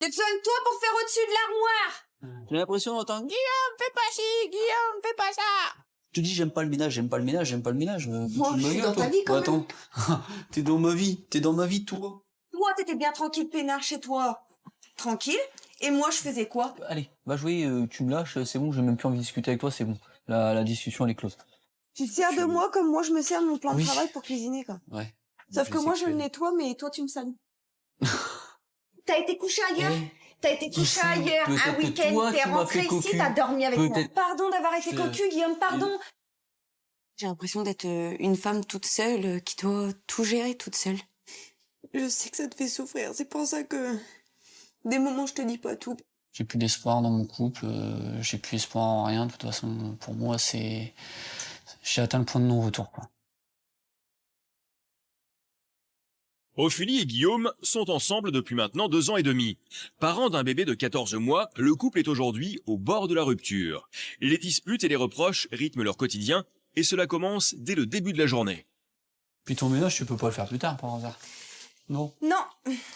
J'ai besoin de toi pour faire au-dessus de l'armoire. J'ai l'impression d'entendre Guillaume, fais pas ci, Guillaume, fais pas ça. Je te dis, j'aime pas le ménage, j'aime pas le ménage, j'aime pas le ménage. Moi, je suis dans ta vie, quand même. Attends, t'es dans ma vie, toi. Toi, t'étais bien tranquille, peinard, chez toi. Tranquille. Et moi, je faisais quoi? Allez, va jouer, tu me lâches, c'est bon, j'ai même plus envie de discuter avec toi, c'est bon. La discussion, elle est close. Tu te sers de moi comme moi, je me sers de mon plan de Oui. travail pour cuisiner, quoi. Ouais. Sauf que moi, je le le nettoie, mais toi, tu me salis. T'as été couché ailleurs? Eh, T'as été qui couché sait, ailleurs peut-être un que week-end, toi, t'es tu m'as rentré fait ici, cocu. t'as dormi avec moi. Peut-être- Pardon d'avoir été Je- cocu, Guillaume, pardon. J'ai l'impression d'être une femme toute seule, qui doit tout gérer toute seule. Je sais que ça te fait souffrir, c'est pour ça que... Des moments, je te dis pas tout. J'ai plus d'espoir dans mon couple, j'ai plus espoir en rien, de toute façon, pour moi, c'est... J'ai atteint le point de non-retour, quoi. Ophélie et Guillaume sont ensemble depuis maintenant 2 ans et demi. Parents d'un bébé de 14 mois, le couple est aujourd'hui au bord de la rupture. Les disputes et les reproches rythment leur quotidien et cela commence dès le début de la journée. Puis ton ménage, tu peux pas le faire plus tard, par hasard. Non. Non,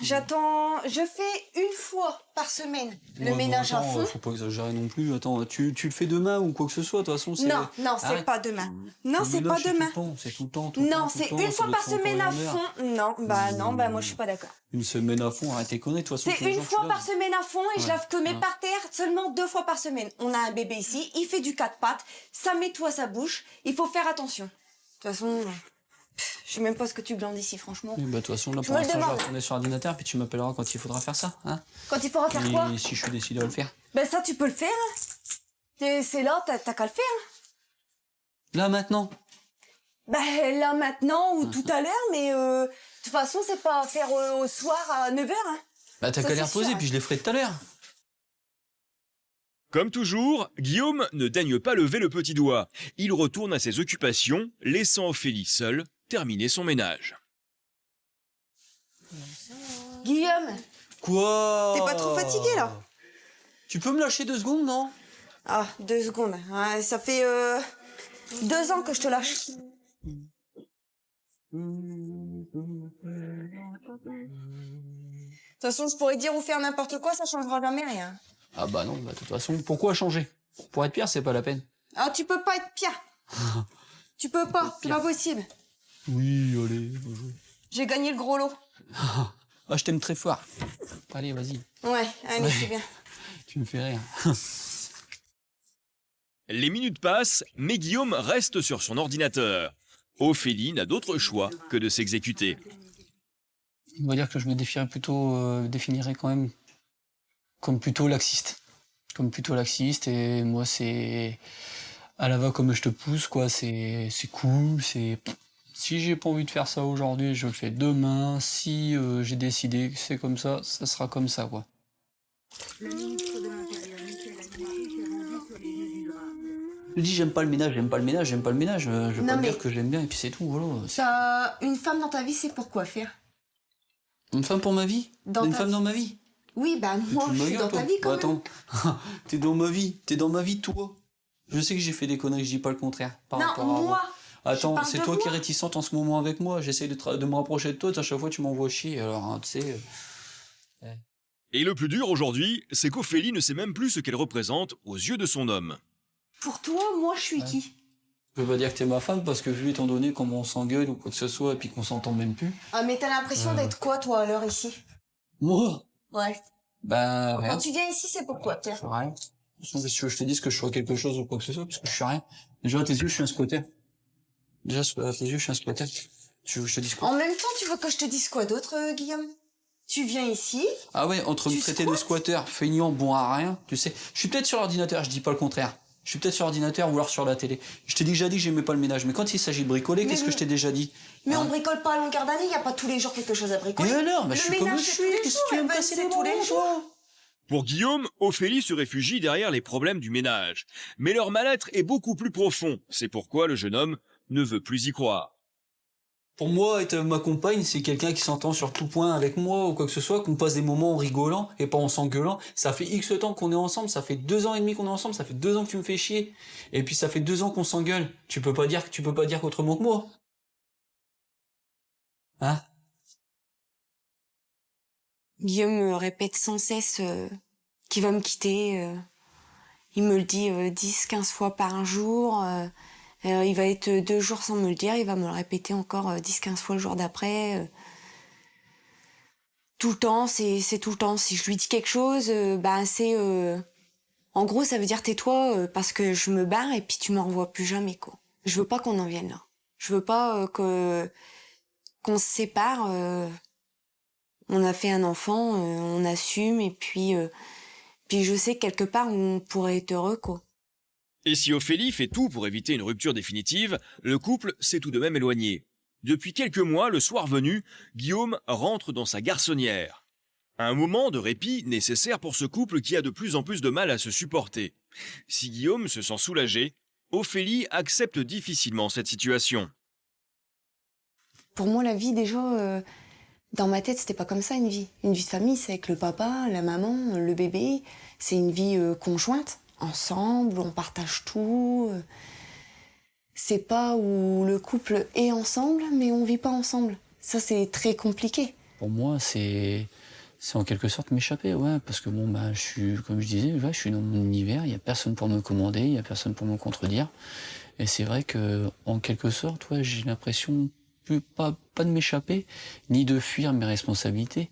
j'attends... Je fais une fois par semaine le Ouais, ménage mais à attends, fond. faut pas exagérer non plus. Attends, tu le fais demain ou quoi que ce soit, de toute façon, c'est... Non, c'est Arrête. pas demain. Non, Le c'est pas ménage, tout demain. le temps, c'est tout le temps, Non, tout le c'est temps, une ça fois doit par être en semaine temps et à en heure. fond. Non, moi je suis pas d'accord. Une semaine à fond, arrête tes conneries, de toute façon. C'est tous les une jours, fois tu par laves. semaine à fond et je Ouais, lave que mes ouais. parterres seulement 2 fois par semaine. On a un bébé ici, il fait du 4 pattes, ça nettoie sa bouche, il faut faire attention. De toute façon, je sais même pas ce que tu glandes ici, franchement. Oui, bah, de toute façon, là, Je pour me le l'instant, je vais demande. retourner sur l'ordinateur, puis tu m'appelleras quand il faudra faire ça, hein. Quand il faudra faire quoi? Et si je suis décidé à le faire. Ben ça, tu peux le faire. C'est là, t'as qu'à le faire. Là, maintenant. Ben là maintenant ou tout à l'heure, mais de toute façon, c'est pas à faire au soir à 9h. Hein. Bah, t'as Ça, qu'à les c'est reposer, sûr. puis je les ferai tout à l'heure. Comme toujours, Guillaume ne daigne pas lever le petit doigt. Il retourne à ses occupations, laissant Ophélie seule terminer son ménage. Guillaume, Quoi? t'es pas trop fatigué là? Tu peux me lâcher 2 secondes, non? Ah, 2 secondes. Ouais, ça fait 2 ans que je te lâche. De toute façon, je pourrais dire ou faire n'importe quoi, ça changera jamais rien. Ah bah non, bah de toute façon, pourquoi changer? Pour être pire, c'est pas la peine. Ah, tu peux pas être pire. Tu peux pas, c'est pas possible. Oui, allez, bonjour. J'ai gagné le gros lot. Ah, je t'aime très fort. Allez, vas-y, Ouais, allez, c'est bien. tu me fais rire. Les minutes passent, mais Guillaume reste sur son ordinateur. Ophélie n'a d'autre choix que de s'exécuter. On va dire que je me définirais quand même comme plutôt laxiste. Comme plutôt laxiste, et moi, c'est à la va comme je te pousse, quoi. C'est cool, c'est... Si j'ai pas envie de faire ça aujourd'hui, je le fais demain. Si j'ai décidé que c'est comme ça sera comme ça, quoi. Je dis j'aime pas le ménage, j'aime pas le ménage, j'aime pas le ménage. Je vais Non, pas mais- dire que j'aime bien et puis c'est tout, voilà. T'as une femme dans ta vie, c'est pour quoi faire? Une femme pour ma vie? Dans Une ta femme vie. dans ma vie? Oui, bah moi, Tu te je suis gueules, dans toi ta vie quand même. Attends, t'es dans ma vie, toi. Je sais que j'ai fait des conneries, je dis pas le contraire. Par Non, rapport à moi. Attends, parle c'est de toi qui es moi. réticente en ce moment avec moi. J'essaie de me rapprocher de toi, à chaque fois tu m'envoies chier. Alors, hein, tu sais. Et le plus dur aujourd'hui, c'est qu'Ophélie ne sait même plus ce qu'elle représente aux yeux de son homme. Pour toi, moi, je suis Ouais. qui? Je veux pas dire que t'es ma femme parce que vu étant donné comment on s'engueule ou quoi que ce soit et puis qu'on s'entend même plus. Ah, mais t'as l'impression d'être quoi, toi, à l'heure ici? Moi? Ouais. Ben, rien. Quand tu viens ici, c'est pourquoi, Pierre? Rien. De toute façon, si tu veux que je te dise que je sois quelque chose ou quoi que ce soit, parce que je suis rien. Déjà, à tes yeux, je suis un squatter. Déjà, à tes yeux, je suis un squatter. Tu veux que je te dise quoi? En même temps, tu veux que je te dise quoi d'autre, Guillaume? Tu viens ici, Ah ouais, entre Tu me traiter de squatter, feignant, bon à rien, tu sais. Je suis peut-être sur l'ordinateur, je dis pas le contraire. Je suis peut-être sur l'ordinateur ou alors sur la télé. Je t'ai déjà dit que j'aimais pas le ménage, mais quand il s'agit de bricoler, Mais qu'est-ce que non. je t'ai déjà dit? mais Hein? on bricole pas à longueur d'année, y a pas tous les jours quelque chose à bricoler. Mais alors, bah, Le je suis comme ménage, je c'est suis, tous les qu'est-ce jours, que tu veux me ben, casser c'est les tous les bonbons, jours. toi? Pour Guillaume, Ophélie se réfugie derrière les problèmes du ménage. Mais leur mal-être est beaucoup plus profond. C'est pourquoi le jeune homme ne veut plus y croire. Pour moi, être ma compagne, c'est quelqu'un qui s'entend sur tout point avec moi ou quoi que ce soit, qu'on passe des moments en rigolant et pas en s'engueulant. Ça fait X temps qu'on est ensemble, ça fait 2 ans et demi qu'on est ensemble, ça fait 2 ans que tu me fais chier. Et puis ça fait 2 ans qu'on s'engueule. Tu peux pas dire autrement que moi. Hein? Guillaume me répète sans cesse qu'il va me quitter. Il me le dit 10-15 fois par jour. Il va être 2 jours sans me le dire. Il va me le répéter encore 10-15 fois le jour d'après. Tout le temps, c'est tout le temps. Si je lui dis quelque chose, c'est... En gros, ça veut dire tais-toi parce que je me barre et puis tu m'en revois plus jamais, quoi. Je veux pas qu'on en vienne là. Je veux pas qu'on se sépare. On a fait un enfant, on assume et puis je sais que quelque part on pourrait être heureux, quoi. Et si Ophélie fait tout pour éviter une rupture définitive, le couple s'est tout de même éloigné. Depuis quelques mois, le soir venu, Guillaume rentre dans sa garçonnière. Un moment de répit nécessaire pour ce couple qui a de plus en plus de mal à se supporter. Si Guillaume se sent soulagé, Ophélie accepte difficilement cette situation. Pour moi, la vie, déjà, dans ma tête, c'était pas comme ça, une vie. Une vie de famille, c'est avec le papa, la maman, le bébé. C'est une vie conjointe, ensemble, on partage tout. C'est pas où le couple est ensemble, mais on vit pas ensemble. Ça, c'est très compliqué. Pour moi, c'est en quelque sorte m'échapper, ouais, parce que bon, je suis, comme je disais, je suis dans mon univers, il y a personne pour me commander, il y a personne pour me contredire. Et c'est vrai que, en quelque sorte, ouais, j'ai l'impression pas de m'échapper, ni de fuir mes responsabilités,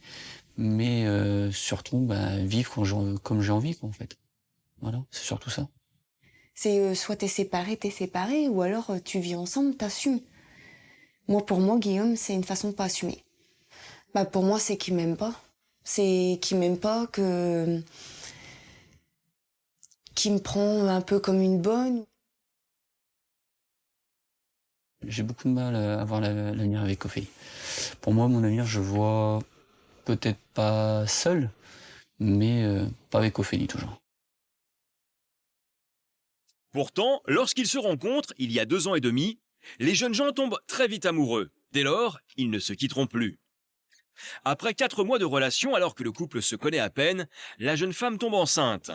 mais surtout vivre comme j'ai envie, quoi, en fait. Voilà, c'est surtout ça. C'est soit t'es séparé, ou alors tu vis ensemble, t'assumes. Moi, pour moi, Guillaume, c'est une façon de pas assumer. Pour moi, c'est qu'il m'aime pas. C'est qu'il m'aime pas, qu'il me prend un peu comme une bonne. J'ai beaucoup de mal à voir l'avenir avec Ophélie. Pour moi, mon avenir, je vois peut-être pas seul, mais pas avec Ophélie toujours. Pourtant, lorsqu'ils se rencontrent, il y a 2 ans et demi, les jeunes gens tombent très vite amoureux. Dès lors, ils ne se quitteront plus. Après 4 mois de relation, alors que le couple se connaît à peine, la jeune femme tombe enceinte.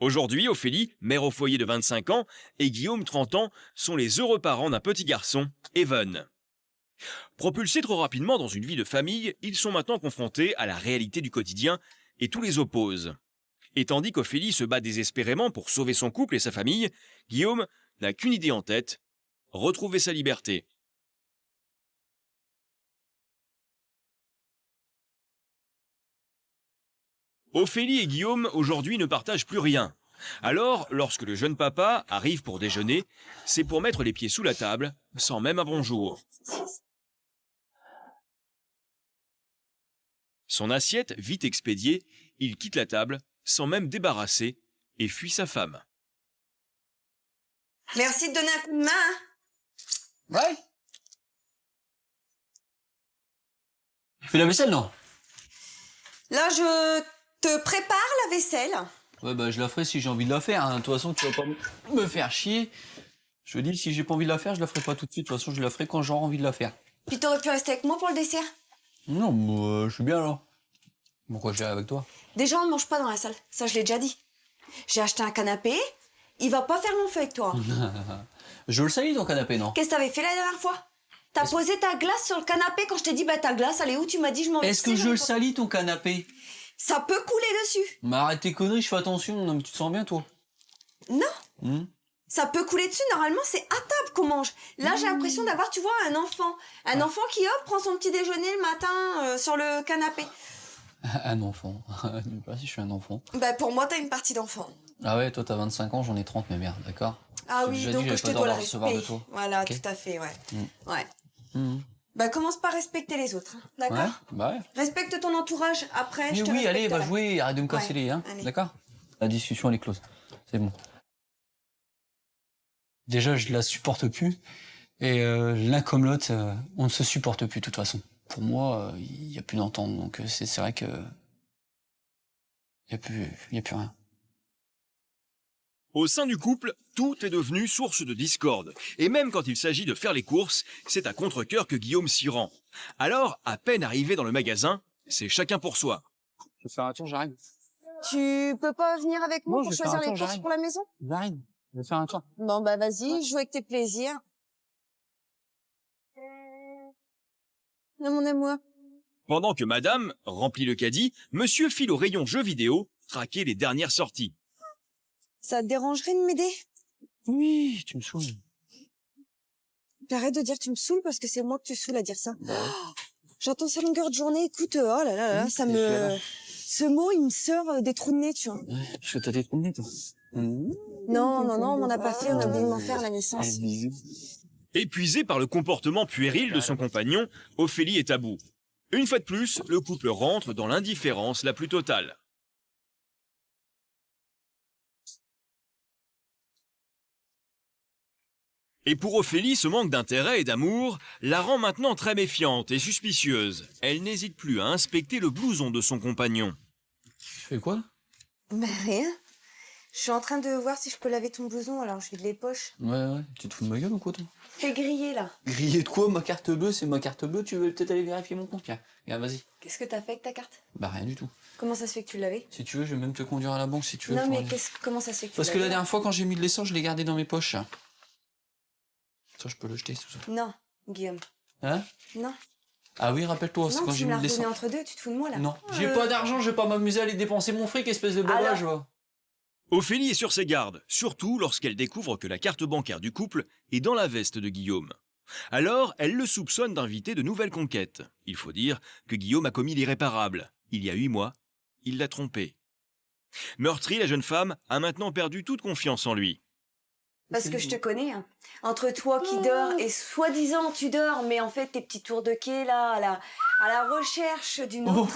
Aujourd'hui, Ophélie, mère au foyer de 25 ans, et Guillaume, 30 ans, sont les heureux parents d'un petit garçon, Evan. Propulsés trop rapidement dans une vie de famille, ils sont maintenant confrontés à la réalité du quotidien et tout les oppose. Et tandis qu'Ophélie se bat désespérément pour sauver son couple et sa famille, Guillaume n'a qu'une idée en tête, retrouver sa liberté. Ophélie et Guillaume aujourd'hui ne partagent plus rien. Alors, lorsque le jeune papa arrive pour déjeuner, c'est pour mettre les pieds sous la table, sans même un bonjour. Son assiette vite expédiée, il quitte la table, sans même débarrasser, et fuit sa femme. Merci de donner un coup de main. Hein. Ouais. Tu fais la vaisselle, non? Là, je te prépare la vaisselle. Ouais, je la ferai si j'ai envie de la faire. Hein. De toute façon, tu vas pas me faire chier. Je dis, si j'ai pas envie de la faire, je la ferai pas tout de suite. De toute façon, je la ferai quand j'aurai envie de la faire. Puis t'aurais pu rester avec moi pour le dessert. Non, moi, je suis bien là. Pourquoi je viens avec toi? Déjà, on ne mange pas dans la salle. Ça, je l'ai déjà dit. J'ai acheté un canapé. Il va pas faire long feu avec toi. Je le salis ton canapé, non? Qu'est-ce que t'avais fait la dernière fois? T'as posé ta glace sur le canapé quand je t'ai dit ta glace, elle est où? Tu m'as dit je m'en vais. Est-ce que je le salis ton canapé? Ça peut couler dessus. Mais arrête tes conneries, je fais attention. Non, mais tu te sens bien, toi? Non. Ça peut couler dessus, normalement c'est à table qu'on mange. Là j'ai l'impression d'avoir, tu vois, un enfant. Un enfant qui hop prend son petit déjeuner le matin sur le canapé. Un enfant. Je sais pas si je suis un enfant. Pour moi t'as une partie d'enfant. Ah ouais, toi t'as 25 ans, j'en ai 30, mais merde, d'accord? Ah oui, donc je te dois le respect. De toi. Voilà, okay. tout à fait, ouais. Ouais. Commence par respecter les autres, hein, d'accord? Ouais. Respecte ton entourage, après je te oui, allez, respecterai. va jouer, arrête de me casser les, hein, d'accord? La discussion elle est close, c'est bon. Déjà, je la supporte plus, et l'un comme l'autre, on ne se supporte plus de toute façon. Pour moi, il n'y a plus d'entente, donc c'est vrai que il y a plus rien. Au sein du couple, tout est devenu source de discorde. Et même quand il s'agit de faire les courses, c'est à contre-cœur que Guillaume s'y rend. Alors, à peine arrivé dans le magasin, c'est chacun pour soi. Je vais faire un tour, j'arrive. Tu peux pas venir avec moi pour choisir les courses j'arrive. pour la maison? J'arrive, je vais faire un tour. Bon, vas-y, joue avec tes plaisirs. Non, mon amour. Pendant que madame remplit le caddie, monsieur file au rayon jeux vidéo, traquer les dernières sorties. Ça te dérangerait de m'aider? Oui, tu me saoules. Arrête de dire tu me saoules parce que c'est moi que tu saoules à dire ça. J'entends ça longueur de journée, écoute, oh là là là, ça me... Ce mot, il me sort des trous de nez, tu vois. Ouais, parce que t'as des trous de nez, toi. Non, on m'en a pas fait, on a oublié de m'en faire à la naissance. Épuisée par le comportement puéril de son compagnon, Ophélie est à bout. Une fois de plus, le couple rentre dans l'indifférence la plus totale. Et pour Ophélie, ce manque d'intérêt et d'amour la rend maintenant très méfiante et suspicieuse. Elle n'hésite plus à inspecter le blouson de son compagnon. Tu fais quoi? Ben rien. Je suis en train de voir si je peux laver ton blouson, alors je vide les poches. Ouais, tu te fous de ma gueule ou quoi, toi? T'es grillé, là. Grillé de quoi? Ma carte bleue, c'est ma carte bleue, tu veux peut-être aller vérifier mon compte? Tiens, regarde, vas-y. Qu'est-ce que t'as fait avec ta carte? Bah rien du tout. Comment ça se fait que tu l'avais? Si tu veux, je vais même te conduire à la banque si tu veux. Non, pour mais aller- comment ça se fait que tu Parce que la l'avais? dernière fois, quand j'ai mis de l'essence, je l'ai gardé dans mes poches. Ça, je peux le jeter, tout ça. Non, Guillaume. Hein? Non. Ah oui, rappelle-toi, c'est Non, quand tu j'ai me mis l'as de redonné l'essence. entre deux, tu te fous de moi, là. Non, j'ai pas d'argent, je vais pas m'amuser à aller dépenser mon fric, espèce de bobage, va. Ophélie est sur ses gardes, surtout lorsqu'elle découvre que la carte bancaire du couple est dans la veste de Guillaume. Alors, elle le soupçonne d'inviter de nouvelles conquêtes. Il faut dire que Guillaume a commis l'irréparable. Il y a 8 mois, il l'a trompée. Meurtrie, la jeune femme a maintenant perdu toute confiance en lui. Parce que je te connais, hein. Entre toi qui dors et soi-disant tu dors, mais en fait tes petits tours de quai là, à la recherche d'une autre.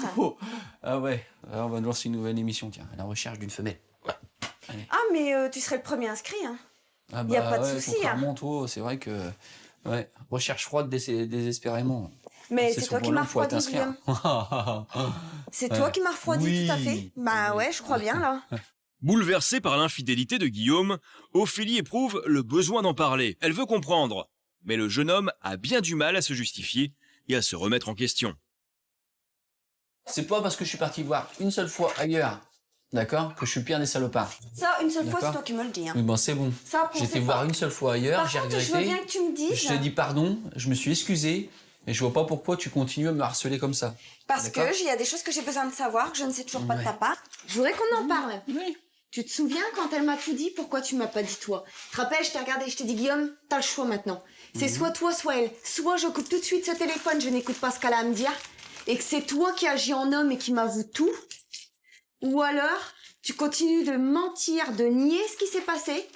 Ah ouais, alors on va lancer une nouvelle émission, tiens, à la recherche d'une femelle. Ouais. Allez. Ah mais tu serais le premier inscrit, hein. Ah Y a pas de ouais, souci, contrairement, toi, c'est vrai que... Ouais, recherche froide désespérément. Mais C'est c'est toi son qui m'as problème, faut refroidi, t'inscrire. Guillaume. C'est toi qui m'as refroidi, Oui. tout à fait. Bah ouais, je crois bien là. Bouleversée par l'infidélité de Guillaume, Ophélie éprouve le besoin d'en parler. Elle veut comprendre. Mais le jeune homme a bien du mal à se justifier et à se remettre en question. C'est pas parce que je suis parti voir une seule fois ailleurs, d'accord, que je suis pire des salopards. Ça, une seule fois, D'accord. c'est toi qui me le dis, hein. Oui, bon, c'est bon. Ça, après, on J'étais sait voir pas. une seule fois ailleurs, Par j'ai contre, je veux regretté. bien que tu me dises. Je te dis pardon, je me suis excusé, et je vois pas pourquoi tu continues à me harceler comme ça. Parce D'accord. que il y a des choses que j'ai besoin de savoir, que je ne sais toujours pas de Ouais. ta part. Je voudrais qu'on en parle. Oui. Tu te souviens quand elle m'a tout dit, pourquoi tu m'as pas dit toi? Tu te rappelles, je t'ai regardé, je t'ai dit Guillaume, t'as le choix maintenant. C'est soit toi, soit elle. Soit je coupe tout de suite ce téléphone, je n'écoute pas ce qu'elle a à me dire, et que c'est toi qui agis en homme et qui m'avoue tout. Ou alors, tu continues de mentir, de nier ce qui s'est passé,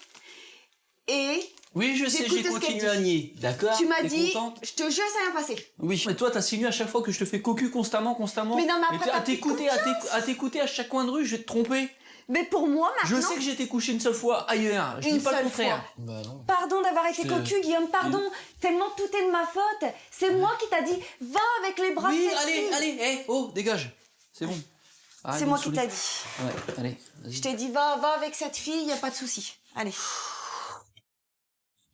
et Oui, je sais, J'écoute j'ai ce qu'elle continué dit. à nier, d'accord. tu m'as T'es dit, contente je te jure, ça n'a rien passé. Oui, mais toi, t'as signé à chaque fois que je te fais cocu constamment. Mais non, mais après, à t'as plus t'écouter, à t'écouter à chaque coin de rue, je vais te tromper. Mais pour moi, Je maintenant, sais que j'étais couché une seule fois ailleurs, je Une dis pas le seule contraire. Bah non. pardon d'avoir été Je- cocu, Guillaume, pardon. Tellement tout est de ma faute. C'est moi qui t'a dit, va avec les bras Oui, de cette allez, fille. allez, oh, dégage. C'est bon. Arrête C'est de moi me qui saouler. t'a dit. Ouais, allez, vas-y. Je t'ai dit, va avec cette fille, y a pas de souci. Allez.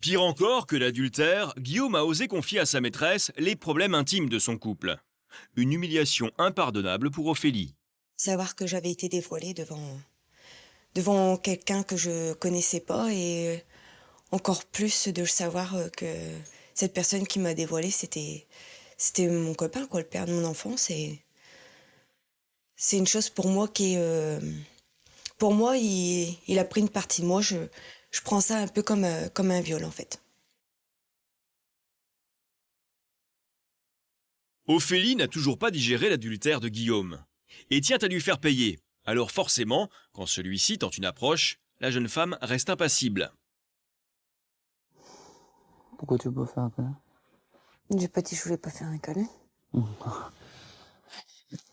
Pire encore que l'adultère, Guillaume a osé confier à sa maîtresse les problèmes intimes de son couple. Une humiliation impardonnable pour Ophélie. Savoir que j'avais été dévoilée devant quelqu'un que je connaissais pas et encore plus de savoir que cette personne qui m'a dévoilée, c'était mon copain, quoi, le père de mon enfant. C'est une chose pour moi qui est... pour moi, il a pris une partie de moi. Je prends ça un peu comme un viol, en fait. Ophélie n'a toujours pas digéré l'adultère de Guillaume et tient à lui faire payer. Alors forcément, quand celui-ci tente une approche, la jeune femme reste impassible. Pourquoi tu veux pas faire un câlin? J'ai pas dit que je voulais pas faire un câlin.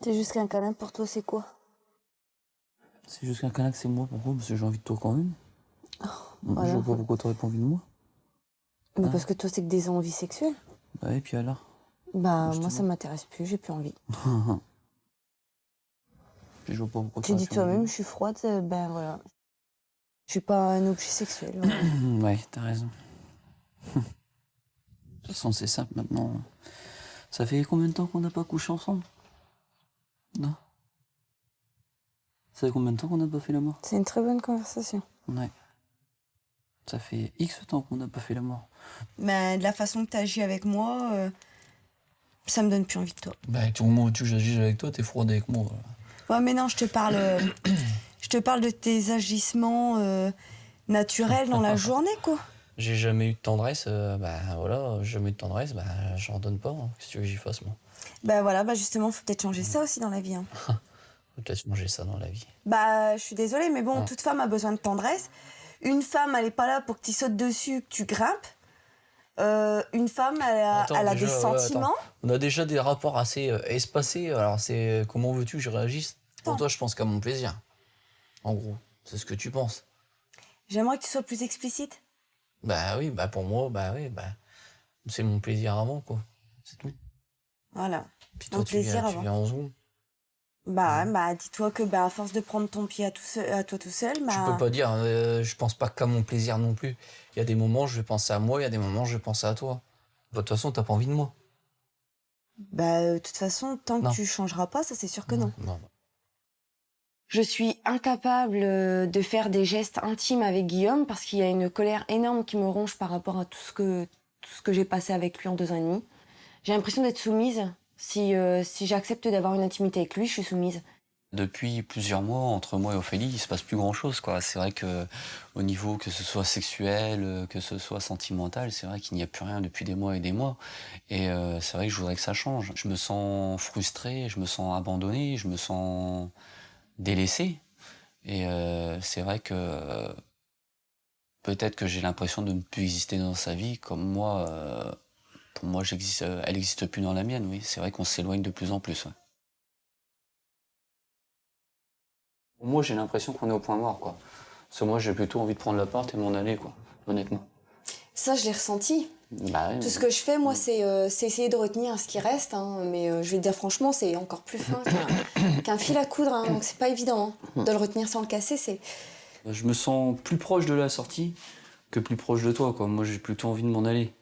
C'est juste qu'un câlin, pour toi, c'est quoi? C'est juste qu'un câlin que c'est moi, pourquoi? Parce que j'ai envie de toi quand même. voilà. Je vois pas pourquoi t'aurais pas envie de moi. Mais Ah. parce que toi, c'est que des envies sexuelles. Bah et puis alors? Bah, Je moi, te ça m'intéresse plus, j'ai plus envie. Je vois pas pourquoi Tu t'aurais dis plus toi-même, envie. je suis froide, ben voilà. Je suis pas un objet sexuel. voilà. Ouais, t'as raison. De toute façon, c'est simple maintenant. Ça fait combien de temps qu'on n'a pas couché ensemble? Non? Ça fait combien de temps qu'on n'a pas fait l'amour? C'est une très bonne conversation. Ouais. Ça fait X temps qu'on n'a pas fait l'amour. Ben, de la façon que tu agis avec moi, Ça me donne plus envie de toi. Bah, au moment où tu j'agis avec toi, t'es froide avec moi. Ouais, mais non, je te parle de tes agissements naturels dans la journée, quoi. J'ai jamais eu de tendresse, bah voilà, jamais eu de tendresse, bah j'en donne pas, hein. Qu'est-ce que tu veux que j'y fasse, moi? Bah voilà, bah justement, faut peut-être changer ça aussi dans la vie. Hein. Faut peut-être manger ça dans la vie. Bah, je suis désolée, mais bon, Ah. toute femme a besoin de tendresse. Une femme, elle est pas là pour que tu sautes dessus, que tu grimpes. Une femme, Attends, elle a déjà, des ouais, sentiments. attends. On a déjà des rapports assez espacés, alors c'est comment veux-tu que je réagisse? Pour toi, je pense qu'à mon plaisir. En gros, c'est ce que tu penses. J'aimerais que tu sois plus explicite. Bah oui, bah pour moi, bah oui, bah c'est mon plaisir avant, quoi. C'est tout. Voilà. Puis Mon toi, plaisir tu avant. viens en zoom. Bah, dis-toi que à force de prendre ton pied à toi tout seul, Tu bah. peux pas dire, je pense pas qu'à mon plaisir non plus. Il y a des moments, je vais penser à moi, il y a des moments, je vais penser à toi. Bah, de toute façon, t'as pas envie de moi. Bah, de toute façon, tant Non. que tu changeras pas, ça c'est sûr que non. Non. Je suis incapable de faire des gestes intimes avec Guillaume parce qu'il y a une colère énorme qui me ronge par rapport à tout ce que j'ai passé avec lui en 2 ans et demi. J'ai l'impression d'être soumise. Si j'accepte d'avoir une intimité avec lui, je suis soumise. Depuis plusieurs mois, entre moi et Ophélie, il se passe plus grand-chose, quoi. C'est vrai que au niveau que ce soit sexuel, que ce soit sentimental, c'est vrai qu'il n'y a plus rien depuis des mois et des mois. Et c'est vrai que je voudrais que ça change. Je me sens frustré, je me sens abandonné, je me sens délaissé. Et c'est vrai que peut-être que j'ai l'impression de ne plus exister dans sa vie, comme moi, pour moi, elle n'existe plus dans la mienne, oui. C'est vrai qu'on s'éloigne de plus en plus, ouais. Moi, j'ai l'impression qu'on est au point mort, quoi. Parce que moi, j'ai plutôt envie de prendre l'appart et m'en aller, quoi, honnêtement. Ça, je l'ai ressenti. Bah, Tout ce que je fais, moi, c'est essayer de retenir ce qui reste. Hein, mais je vais te dire franchement, c'est encore plus fin qu'un fil à coudre. Hein, donc c'est pas évident hein, de le retenir sans le casser. je me sens plus proche de la sortie que plus proche de toi, quoi. Moi, j'ai plutôt envie de m'en aller.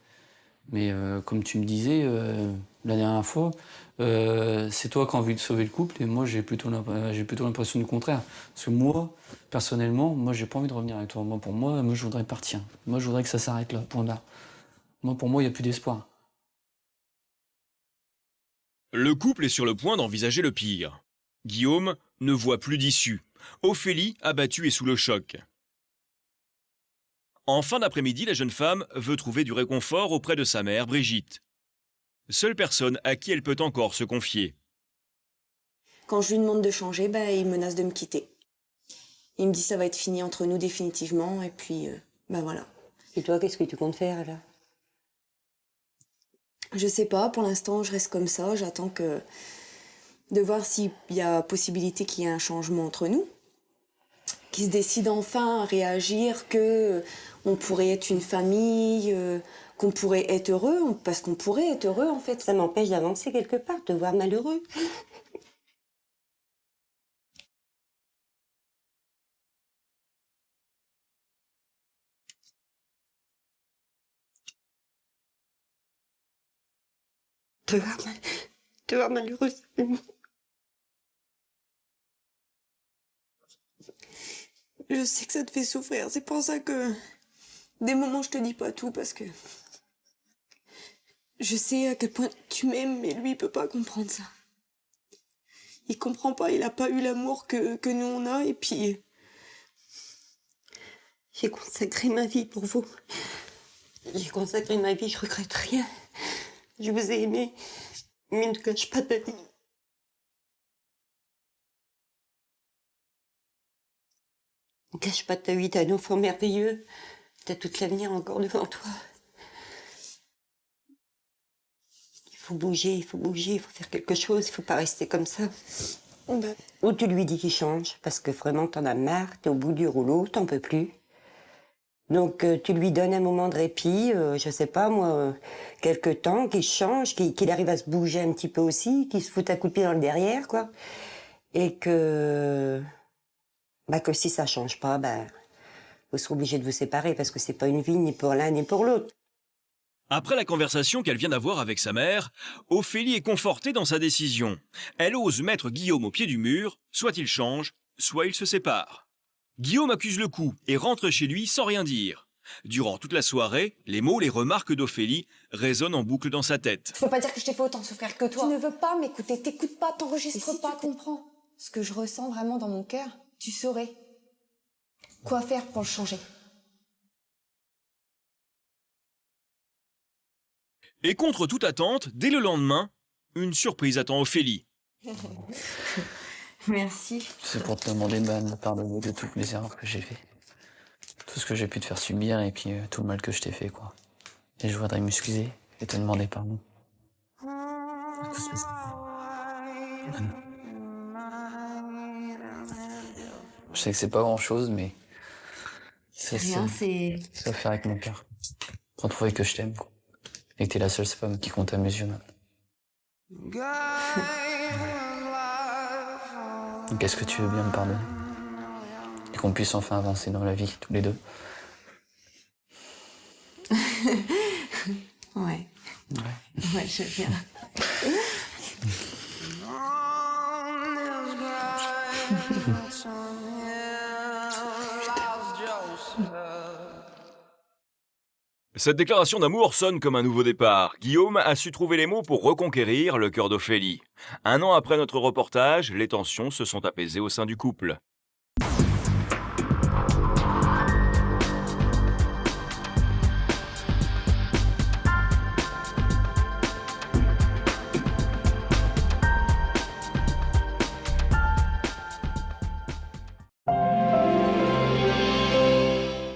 Mais comme tu me disais la dernière fois, c'est toi qui as envie de sauver le couple et moi, j'ai plutôt l'impression du contraire. Parce que moi, personnellement, moi, j'ai pas envie de revenir avec toi. Moi, je voudrais partir. Moi, je voudrais que ça s'arrête là, point barre. Pour moi, il n'y a plus d'espoir. Le couple est sur le point d'envisager le pire. Guillaume ne voit plus d'issue. Ophélie, abattue et sous le choc. En fin d'après-midi, la jeune femme veut trouver du réconfort auprès de sa mère, Brigitte. Seule personne à qui elle peut encore se confier. Quand je lui demande de changer, il menace de me quitter. Il me dit ça va être fini entre nous définitivement. Et puis, voilà. Et toi, qu'est-ce que tu comptes faire, là? Je sais pas, pour l'instant, je reste comme ça. J'attends de voir s'il y a possibilité qu'il y ait un changement entre nous. Qu'il se décide enfin à réagir, que on pourrait être une famille, qu'on pourrait être heureux, parce qu'on pourrait être heureux, en fait. Ça m'empêche d'avancer quelque part, de te voir malheureux. Te voir malheureuse. Je sais que ça te fait souffrir, c'est pour ça que des moments je te dis pas tout parce que je sais à quel point tu m'aimes, mais lui il peut pas comprendre ça. Il comprend pas, il a pas eu l'amour que nous on a et puis J'ai consacré ma vie pour vous. J'ai consacré ma vie, je regrette rien. Je vous ai aimé, mais ne cache pas ta vie. Ne cache pas ta vie, t'as un enfant merveilleux. T'as tout l'avenir encore devant toi. Il faut bouger, il faut faire quelque chose, il faut pas rester comme ça. Ou tu lui dis qu'il change, parce que vraiment t'en as marre, t'es au bout du rouleau, t'en peux plus. Donc tu lui donnes un moment de répit, je sais pas moi, quelque temps, qu'il change, qu'il arrive à se bouger un petit peu aussi, qu'il se foute un coup de pied dans le derrière, quoi. Et que si ça change pas, vous serez obligés de vous séparer, parce que c'est pas une vie ni pour l'un ni pour l'autre. Après la conversation qu'elle vient d'avoir avec sa mère, Ophélie est confortée dans sa décision. Elle ose mettre Guillaume au pied du mur, soit il change, soit il se sépare. Guillaume accuse le coup et rentre chez lui sans rien dire. Durant toute la soirée, les mots, les remarques d'Ophélie résonnent en boucle dans sa tête. Je peux pas dire que je t'ai fait autant souffrir que toi. Tu ne veux pas m'écouter, t'écoutes pas, t'enregistres si pas, comprends ce que je ressens vraiment dans mon cœur. Tu saurais quoi faire pour le changer. Et contre toute attente, dès le lendemain, une surprise attend Ophélie. Merci. C'est pour te demander de me pardonner de toutes mes erreurs que j'ai fait. Tout ce que j'ai pu te faire subir et puis tout le mal que je t'ai fait, quoi. Et je voudrais m'excuser et te demander pardon. Je sais que c'est pas grand chose, mais C'est rien, c'est... ça va faire avec mon cœur. Retrouver que je t'aime, quoi. Et que t'es la seule femme qui compte à mes yeux maintenant. Donc est-ce que tu veux bien me pardonner? Et qu'on puisse enfin avancer dans la vie, tous les deux. Ouais. Ouais, je viens. Cette déclaration d'amour sonne comme un nouveau départ. Guillaume a su trouver les mots pour reconquérir le cœur d'Ophélie. 1 an après notre reportage, les tensions se sont apaisées au sein du couple.